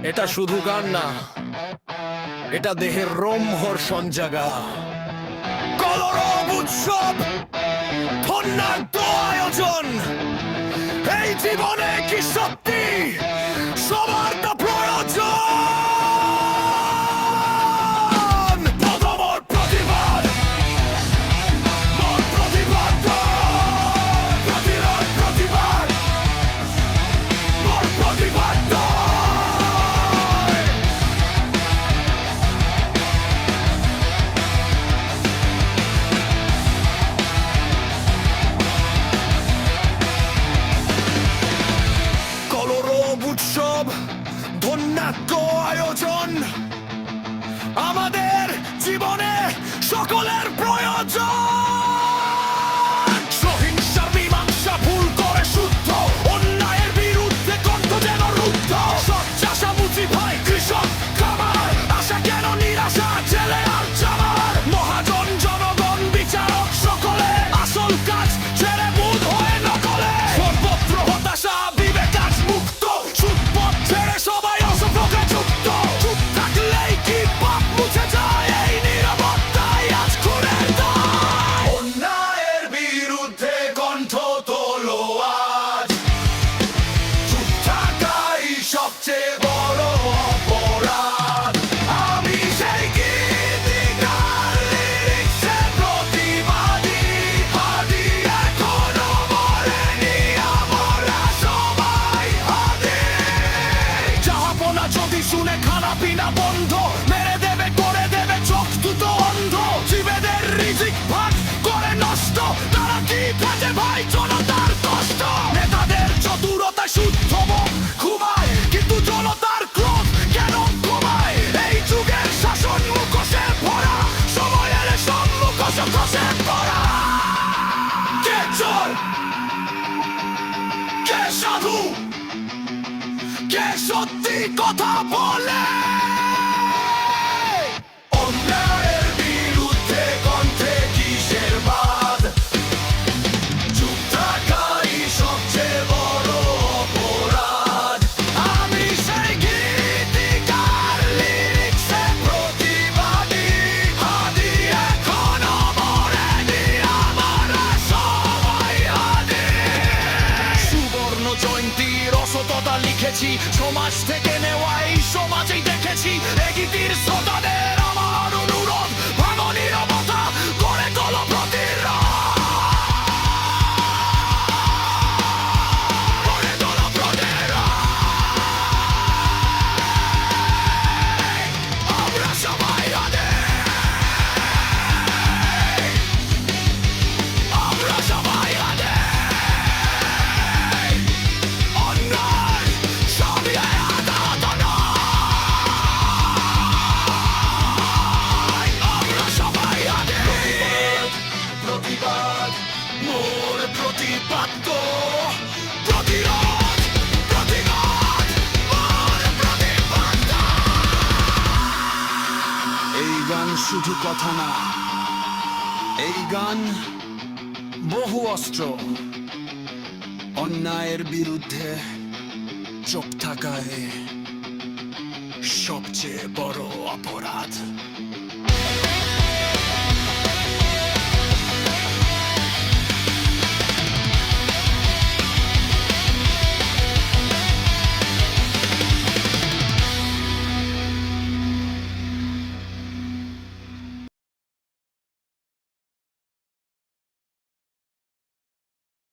এটা শুধু গান না, এটা দেহের রোমহর্ষণ জাগা। কলরব উৎসব, ধন্যাঢ্য আয়োজন। এই জীবনে কি সত্যি সবার তা প্রয়োজন? পদমর প্রতিবাদ, মোর প্রতিবাদ, প্রতিরোধ প্রতিবাদ, মোর প্রতিবাদ। কলরব উৎসব, ধন্যাঢ্য আয়োজন। আমাদের জীবনে সকলের প্রয়োজন। সহিংসার মীমাংসা ভুল করে শুদ্ধ, অন্যায়ের বিরুদ্ধে কণ্ঠ যেন রুদ্ধ। সচ্চাশা মুচি ভাই কৃষক খামার, আশা কেন নিরাশা ছেলে আর জামার। মহাজন জনগণ বিচারক সকলে, আসল কাজ ছেড়ে বুধ হয়ে নকলে। সর্বত্র হতাশা বিবেক আজ মুক্ত, সুদপথ ছেড়ে সবাই অসভ্যকে যুক্ত। চুপ থাকলেই কি পাপ মুছে যায়, এই নীরবতাই আজ খুনের দায়। অন্যায়ের বিরুদ্ধে কণ্ঠ তোলো আজ, চুপ থাকাই সবচেয়ে বড় অপরাধ। আমি সেই গীতিকার, লিরিক্সের প্রতিবাদী, হাদি এখনো মরেনি, আমরা সবাই হাদি। জাহাপনা যদি শুনে খানা পিনা বন্ধ, মেরে দেবে করে দেবে চোখ দুটো অন্ধ। জীবেদের রিজিক ভাগ করে নষ্ট, তারা কি থাকে ভাই জনতার কষ্ট। নেতাদের চতুরতায় শুদ্ধ মন ঘুমায়, কিন্তু জনতার ক্রোধ কেন ঘুমায়? এই যুগের শাসন মুখোশে ভরা, সময় এলে সব মুখোশ খসে পড়া। কে চোর, কে সাধু, কে সত্যি কথা বলে? অন্যায়ের বিরুদ্ধে কণ্ঠে কিসের বাদ? চুপ থাকাই সবচেয়ে বড় অপরাধ। আমি সেই গীতিকার, লিরিক্সের প্রতিবাদী, হাদি এখনো মরেনি, আমরা সবাই হাদি। সুবর্ণ জয়ন্তী রসততা লিখেছি, সমাজ থেকে নেওয়া এই সমাজেই দেখেছি। এগিতির শ্রোতাদের আমার অনুরোধ, ভাঙো নীরবতা করে তোলো প্রতিরোধ, করে তোলো প্রতিরোধ। আমরা সবাই হাদি, আমরা সবাই হাদি। অন্যায় সবই আঘাত নয়, আমরা সবাই হাদি। প্রতিবাদ, মোর প্রতিবাদ গো। প্রতিরোধ, প্রতিবাদ, মোর প্রতিবাদ। এই গান শুধু কথা না, এই গান বহু অস্ত্র। অন্যায়ের বিরুদ্ধে চুপ থাকায় সবচেয়ে বড় অপরাধ।